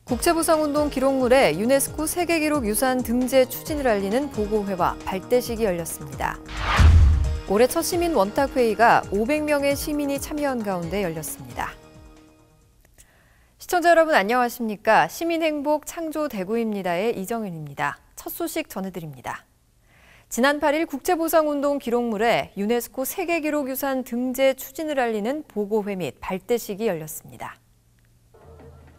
국제보상운동 기록물에 유네스코 세계기록유산 등재 추진을 알리는 보고회와 발대식이 열렸습니다. 올해 첫 시민 원탁회의가 500명의 시민이 참여한 가운데 열렸습니다. 시청자 여러분 안녕하십니까? 시민행복 창조 대구입니다의 이정윤입니다. 첫 소식 전해드립니다. 지난 8일 국제보상운동 기록물에 유네스코 세계기록유산 등재 추진을 알리는 보고회 및 발대식이 열렸습니다.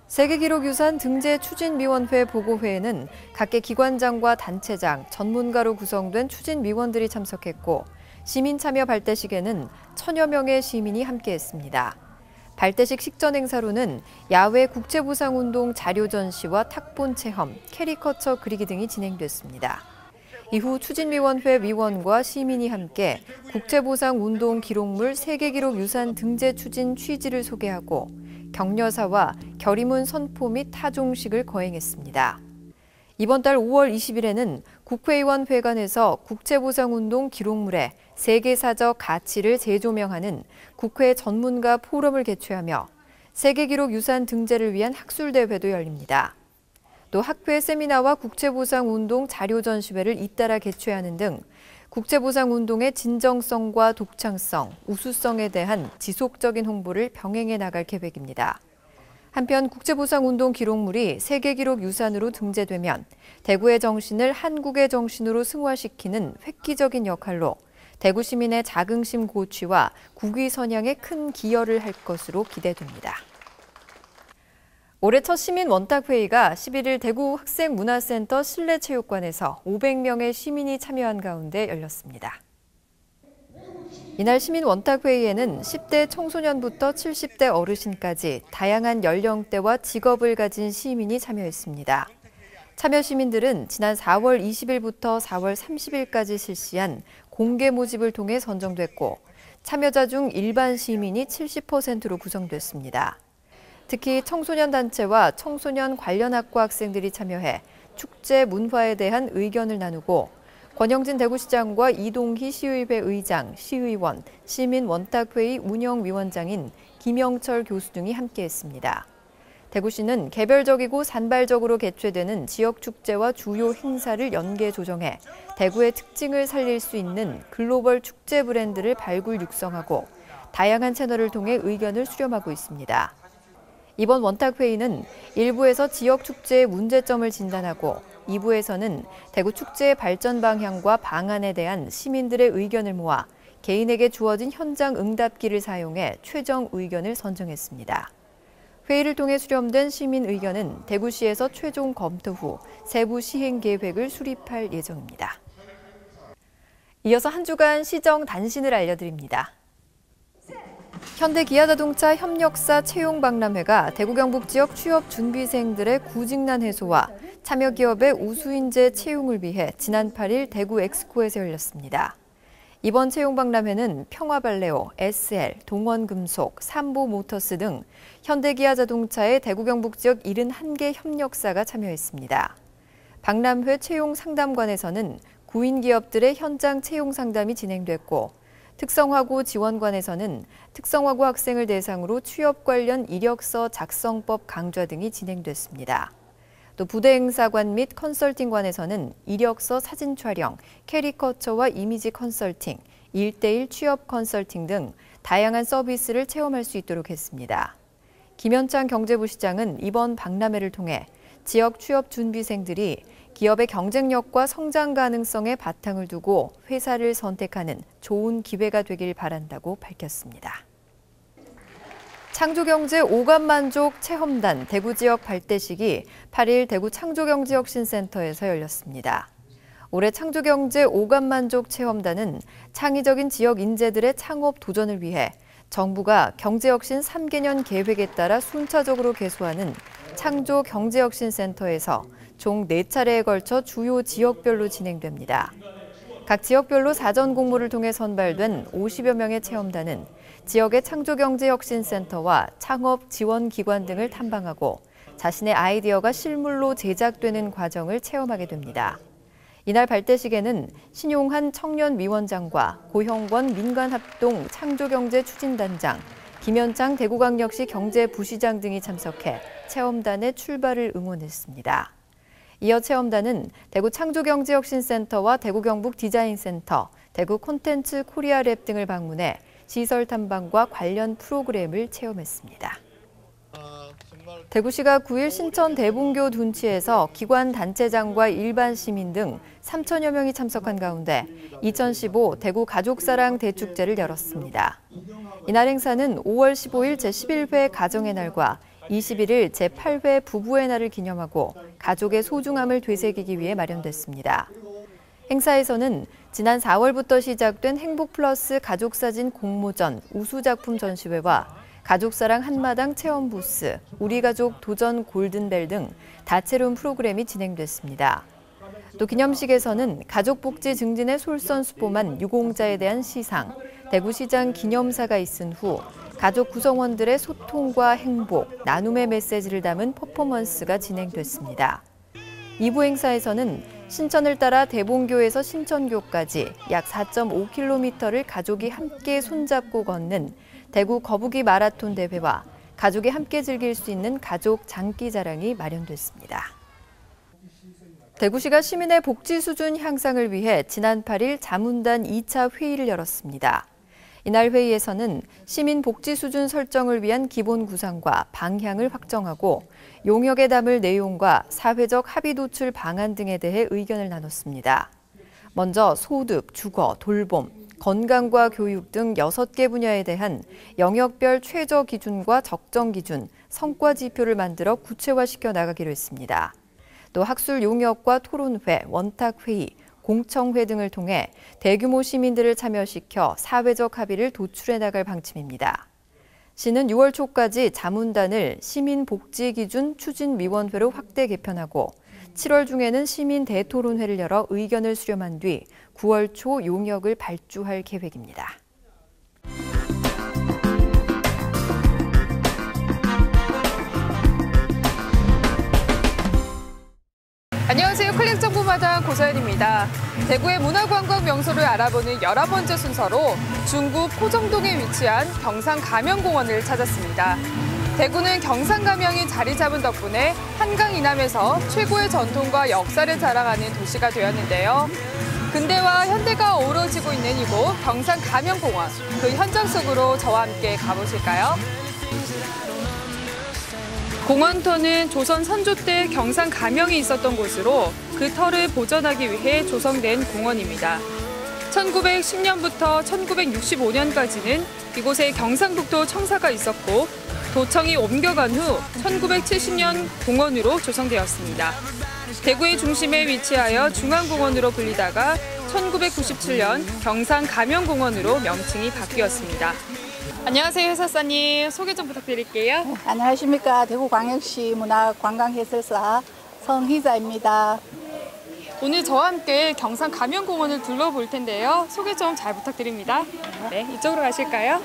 세계기록유산 등재추진위원회 보고회에는 각계 기관장과 단체장, 전문가로 구성된 추진위원들이 참석했고 시민 참여 발대식에는 1000여 명의 시민이 함께했습니다. 발대식 식전 행사로는 야외 국제보상운동 자료 전시와 탁본 체험, 캐리커처 그리기 등이 진행됐습니다. 이후 추진위원회 위원과 시민이 함께 국제보상운동 기록물 세계기록유산 등재 추진 취지를 소개하고 격려사와 결의문 선포 및 타종식을 거행했습니다. 이번 달 5월 20일에는 국회의원 회관에서 국제보상운동 기록물의 세계사적 가치를 재조명하는 국회 전문가 포럼을 개최하며 세계기록유산 등재를 위한 학술대회도 열립니다. 또 학회 세미나와 국제보상운동 자료 전시회를 잇따라 개최하는 등 국제보상운동의 진정성과 독창성, 우수성에 대한 지속적인 홍보를 병행해 나갈 계획입니다. 한편 국제보상운동 기록물이 세계기록유산으로 등재되면 대구의 정신을 한국의 정신으로 승화시키는 획기적인 역할로 대구 시민의 자긍심 고취와 국위 선양에 큰 기여를 할 것으로 기대됩니다. 올해 첫 시민 원탁회의가 11일 대구 학생문화센터 실내체육관에서 500명의 시민이 참여한 가운데 열렸습니다. 이날 시민 원탁회의에는 10대 청소년부터 70대 어르신까지 다양한 연령대와 직업을 가진 시민이 참여했습니다. 참여 시민들은 지난 4월 20일부터 4월 30일까지 실시한 공개 모집을 통해 선정됐고 참여자 중 일반 시민이 70%로 구성됐습니다. 특히 청소년 단체와 청소년 관련 학과 학생들이 참여해 축제 문화에 대한 의견을 나누고 권영진 대구시장과 이동희 시의회 의장, 시의원, 시민원탁회의 운영위원장인 김영철 교수 등이 함께했습니다. 대구시는 개별적이고 산발적으로 개최되는 지역축제와 주요 행사를 연계 조정해 대구의 특징을 살릴 수 있는 글로벌 축제 브랜드를 발굴 육성하고 다양한 채널을 통해 의견을 수렴하고 있습니다. 이번 원탁회의는 1부에서 지역축제의 문제점을 진단하고 2부에서는 대구 축제의 발전 방향과 방안에 대한 시민들의 의견을 모아 개인에게 주어진 현장 응답기를 사용해 최종 의견을 선정했습니다. 회의를 통해 수렴된 시민 의견은 대구시에서 최종 검토 후 세부 시행 계획을 수립할 예정입니다. 이어서 한 주간 시정 단신을 알려드립니다. 현대기아자동차 협력사 채용박람회가 대구 경북 지역 취업 준비생들의 구직난 해소와 참여 기업의 우수인재 채용을 위해 지난 8일 대구 엑스코에서 열렸습니다. 이번 채용박람회는 평화발레오, SL, 동원금속, 삼보모터스 등 현대기아자동차의 대구 경북 지역 71개 협력사가 참여했습니다. 박람회 채용 상담관에서는 구인 기업들의 현장 채용 상담이 진행됐고 특성화고 지원관에서는 특성화고 학생을 대상으로 취업 관련 이력서 작성법 강좌 등이 진행됐습니다. 또 부대행사관 및 컨설팅관에서는 이력서 사진 촬영, 캐리커처와 이미지 컨설팅, 1:1 취업 컨설팅 등 다양한 서비스를 체험할 수 있도록 했습니다. 김현창 경제부시장은 이번 박람회를 통해 지역 취업 준비생들이 기업의 경쟁력과 성장 가능성에 바탕을 두고 회사를 선택하는 좋은 기회가 되길 바란다고 밝혔습니다. 창조경제 오감만족 체험단 대구 지역 발대식이 8일 대구 창조경제혁신센터에서 열렸습니다. 올해 창조경제 오감만족 체험단은 창의적인 지역 인재들의 창업 도전을 위해 정부가 경제혁신 3개년 계획에 따라 순차적으로 개소하는 창조경제혁신센터에서 총 4차례에 걸쳐 주요 지역별로 진행됩니다. 각 지역별로 사전 공모를 통해 선발된 50여 명의 체험단은 지역의 창조경제혁신센터와 창업 지원기관 등을 탐방하고 자신의 아이디어가 실물로 제작되는 과정을 체험하게 됩니다. 이날 발대식에는 신용한 청년위원장과 고형권 민간합동 창조경제추진단장, 김현창 대구광역시 경제부시장 등이 참석해 체험단의 출발을 응원했습니다. 이어 체험단은 대구 창조경제혁신센터와 대구 경북 디자인센터, 대구 콘텐츠 코리아랩 등을 방문해 시설 탐방과 관련 프로그램을 체험했습니다. 대구시가 9일 신천 대봉교 둔치에서 기관 단체장과 일반 시민 등 3천여 명이 참석한 가운데 2015 대구 가족사랑 대축제를 열었습니다. 이날 행사는 5월 15일 제11회 가정의 날과 21일 제8회 부부의 날을 기념하고 가족의 소중함을 되새기기 위해 마련됐습니다. 행사에서는 지난 4월부터 시작된 행복플러스 가족사진 공모전 우수작품 전시회와 가족사랑 한마당 체험 부스, 우리 가족 도전 골든벨 등 다채로운 프로그램이 진행됐습니다. 또 기념식에서는 가족복지 증진의 솔선수범한 유공자에 대한 시상, 대구시장 기념사가 있은 후 가족 구성원들의 소통과 행복, 나눔의 메시지를 담은 퍼포먼스가 진행됐습니다. 2부 행사에서는 신천을 따라 대봉교에서 신천교까지 약 4.5km를 가족이 함께 손잡고 걷는 대구 거북이 마라톤 대회와 가족이 함께 즐길 수 있는 가족 장기자랑이 마련됐습니다. 대구시가 시민의 복지 수준 향상을 위해 지난 8일 자문단 2차 회의를 열었습니다. 이날 회의에서는 시민 복지 수준 설정을 위한 기본 구상과 방향을 확정하고 용역에 담을 내용과 사회적 합의 도출 방안 등에 대해 의견을 나눴습니다. 먼저 소득, 주거, 돌봄, 건강과 교육 등 6개 분야에 대한 영역별 최저 기준과 적정 기준, 성과 지표를 만들어 구체화시켜 나가기로 했습니다. 또 학술 용역과 토론회, 원탁회의, 공청회 등을 통해 대규모 시민들을 참여시켜 사회적 합의를 도출해 나갈 방침입니다. 시는 6월 초까지 자문단을 시민복지기준 추진위원회로 확대 개편하고 7월 중에는 시민 대토론회를 열어 의견을 수렴한 뒤 9월 초 용역을 발주할 계획입니다. 안녕하세요. 클릭정보마당 고서연입니다. 대구의 문화관광 명소를 알아보는 11번째 순서로 중구 포정동에 위치한 경상가명공원을 찾았습니다. 대구는 경상가명이 자리 잡은 덕분에 한강 이남에서 최고의 전통과 역사를 자랑하는 도시가 되었는데요. 근대와 현대가 어우러지고 있는 이곳 경상가명공원, 그 현장 속으로 저와 함께 가보실까요? 공원터는 조선 선조 때 경상 가명이 있었던 곳으로 그 터를 보존하기 위해 조성된 공원입니다. 1910년부터 1965년까지는 이곳에 경상북도 청사가 있었고 도청이 옮겨간 후 1970년 공원으로 조성되었습니다. 대구의 중심에 위치하여 중앙공원으로 불리다가 1997년 경상가명공원으로 명칭이 바뀌었습니다. 안녕하세요, 해설사님. 소개 좀 부탁드릴게요. 네, 안녕하십니까. 대구광역시 문화관광해설사 성희자입니다. 오늘 저와 함께 경상가명공원을 둘러볼 텐데요. 소개 좀 잘 부탁드립니다. 네, 이쪽으로 가실까요?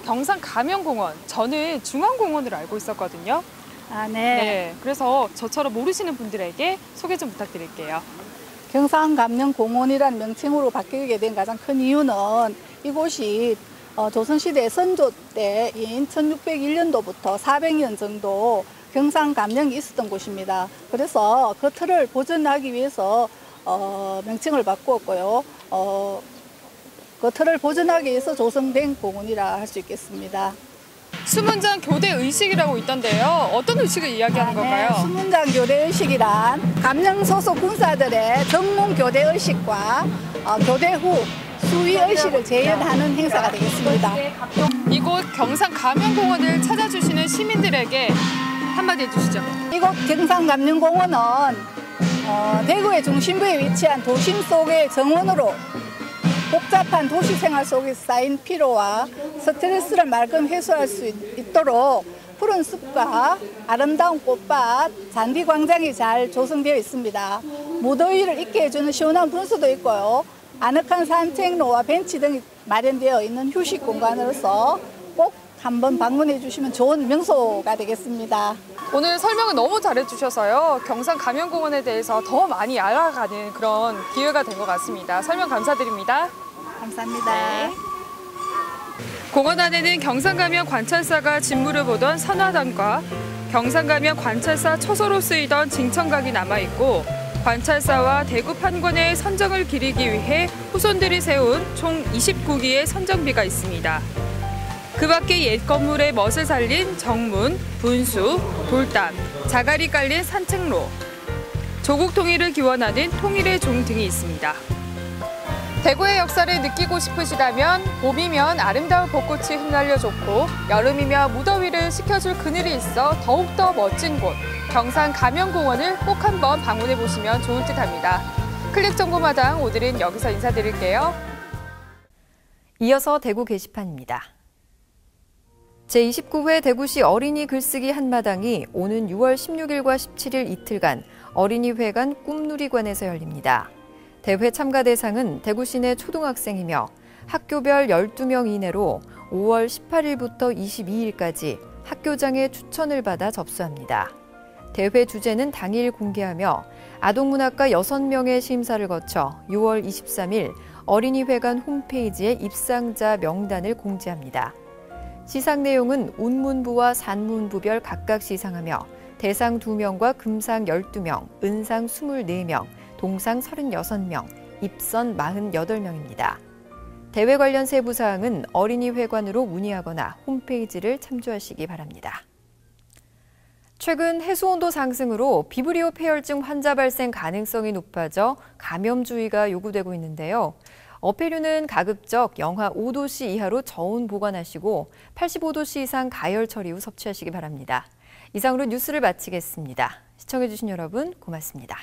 경상가명공원, 저는 중앙공원으로 알고 있었거든요. 네. 네, 그래서 저처럼 모르시는 분들에게 소개 좀 부탁드릴게요. 경상가명공원이라는 명칭으로 바뀌게 된 가장 큰 이유는 이곳이 조선시대 선조 때인 1601년도부터 400년 정도 경상감령이 있었던 곳입니다. 그래서 그 틀을 보존하기 위해서 명칭을 바꾸었고요. 그 틀을 보존하기 위해서 조성된 공원이라 할 수 있겠습니다. 수문장 교대 의식이라고 있던데요. 어떤 의식을 이야기하는 건가요? 네, 수문장 교대 의식이란 감령 소속 군사들의 정문 교대 의식과 교대 후 수위 의식을 재현하는 행사가 되겠습니다. 이곳 경상가명공원을 찾아주시는 시민들에게 한마디 해주시죠. 이곳 경상감령공원은 대구의 중심부에 위치한 도심 속의 정원으로 복잡한 도시 생활 속에서 쌓인 피로와 스트레스를 말끔 해소할 수 있도록 푸른 숲과 아름다운 꽃밭, 잔디광장이 잘 조성되어 있습니다. 무더위를 잊게 해주는 시원한 분수도 있고요. 아늑한 산책로와 벤치 등이 마련되어 있는 휴식 공간으로서 꼭 한번 방문해 주시면 좋은 명소가 되겠습니다. 오늘 설명을 너무 잘해주셔서요. 경상가명공원에 대해서 더 많이 알아가는 그런 기회가 된 것 같습니다. 설명 감사드립니다. 감사합니다. 네. 공원 안에는 경상가면 관찰사가 진무를 보던 선화단과 경상가면 관찰사 처소로 쓰이던 징천각이 남아있고 관찰사와 대구 판권의 선정을 기리기 위해 후손들이 세운 총 29기의 선정비가 있습니다. 그 밖에 옛 건물의 멋을 살린 정문, 분수, 돌담, 자갈이 깔린 산책로, 조국 통일을 기원하는 통일의 종 등이 있습니다. 대구의 역사를 느끼고 싶으시다면 봄이면 아름다운 벚꽃이 흩날려 좋고 여름이면 무더위를 식혀줄 그늘이 있어 더욱더 멋진 곳, 경상 가면공원을 꼭 한번 방문해 보시면 좋을 듯합니다. 클릭 정보마당 오늘은 여기서 인사드릴게요. 이어서 대구 게시판입니다. 제29회 대구시 어린이 글쓰기 한마당이 오는 6월 16일과 17일 이틀간 어린이회관 꿈누리관에서 열립니다. 대회 참가 대상은 대구 시내 초등학생이며 학교별 12명 이내로 5월 18일부터 22일까지 학교장의 추천을 받아 접수합니다. 대회 주제는 당일 공개하며 아동문학가 6명의 심사를 거쳐 6월 23일 어린이회관 홈페이지에 입상자 명단을 공지합니다. 시상 내용은 운문부와 산문부별 각각 시상하며 대상 2명과 금상 12명, 은상 24명, 동상 36명, 입선 48명입니다. 대회 관련 세부 사항은 어린이회관으로 문의하거나 홈페이지를 참조하시기 바랍니다. 최근 해수온도 상승으로 비브리오 폐혈증 환자 발생 가능성이 높아져 감염주의가 요구되고 있는데요. 어패류는 가급적 영하 5도씨 이하로 저온 보관하시고 85도씨 이상 가열 처리 후 섭취하시기 바랍니다. 이상으로 뉴스를 마치겠습니다. 시청해주신 여러분 고맙습니다.